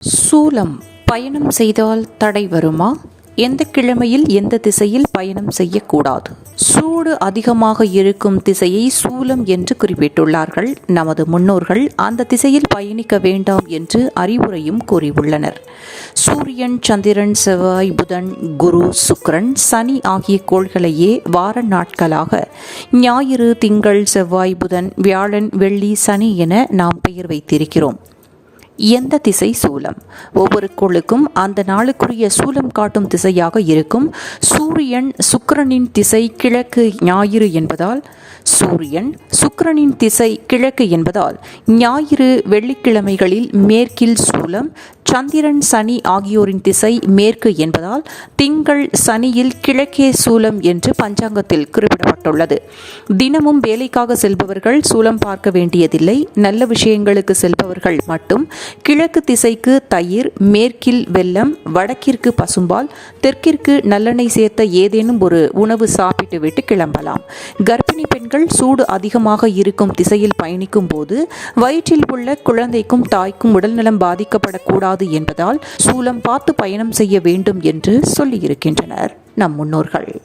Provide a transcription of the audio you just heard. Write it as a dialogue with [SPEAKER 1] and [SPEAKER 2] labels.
[SPEAKER 1] சூலம் பயணம் செய்தால் தடை வருமா? எந்த கிழமையில் எந்த திசையில் பயணம் செய்யக்கூடாது? சூடு அதிகமாக இருக்கும் திசையை சூலம் என்று குறிப்பிட்டுள்ளார்கள் நமது முன்னோர்கள். அந்த திசையில் பயணிக்க வேண்டாம் என்று அறிவுரையும் கூறியுள்ளனர். சூரியன், சந்திரன், செவ்வாய், புதன், குரு, சுக்கிரன், சனி ஆகிய கோள்களையே வார நாட்களாக ஞாயிறு, திங்கள், செவ்வாய், புதன், வியாழன், வெள்ளி, சனி என நாம் பெயர் வைத்திருக்கிறோம். எந்த திசை சூலம்? ஒவ்வொரு கோளுக்கும் அந்த நாளுக்குரிய சூலம் காட்டும் திசையாக இருக்கும். சூரியன் சுக்கிரனின் திசை கிழக்கு ஞாயிறு என்பதால் சுக்கிரனின் திசை கிழக்கு என்பதால் ஞாயிறு, வெள்ளிக்கிழமைகளில் மேற்கில் சூலம். சந்திரன், சனி ஆகியோரின் திசை மேற்கு என்பதால் திங்கள், சனியில் கிழக்கே சூலம் என்று பஞ்சாங்கத்தில் குறிப்பிடப்பட்டுள்ளது. தினமும் வேலைக்காக செல்பவர்கள் சூலம் பார்க்க வேண்டியதில்லை. நல்ல விஷயங்களுக்கு செல்பவர்கள் மட்டும் கிழக்கு திசைக்கு தயிர், மேற்கில் வெல்லம், வடக்கிற்கு பசும்பால், தெற்கிற்கு நல்லெண்ணெய் சேர்த்த ஏதேனும் ஒரு உணவு சாப்பிட்டு விட்டு கிளம்பலாம். கர்ப்பிணி பெண்கள் சூடு அதிகமாக இருக்கும் திசையில் பயணிக்கும் போது வயிற்றில் உள்ள குழந்தைக்கும் தாய்க்கும் உடல்நலம் பாதிக்கப்படக்கூடாது என்பதால் சூலம் பார்த்து பயணம் செய்ய வேண்டும் என்று சொல்லியிருக்கின்றனர் நம் முன்னோர்கள்.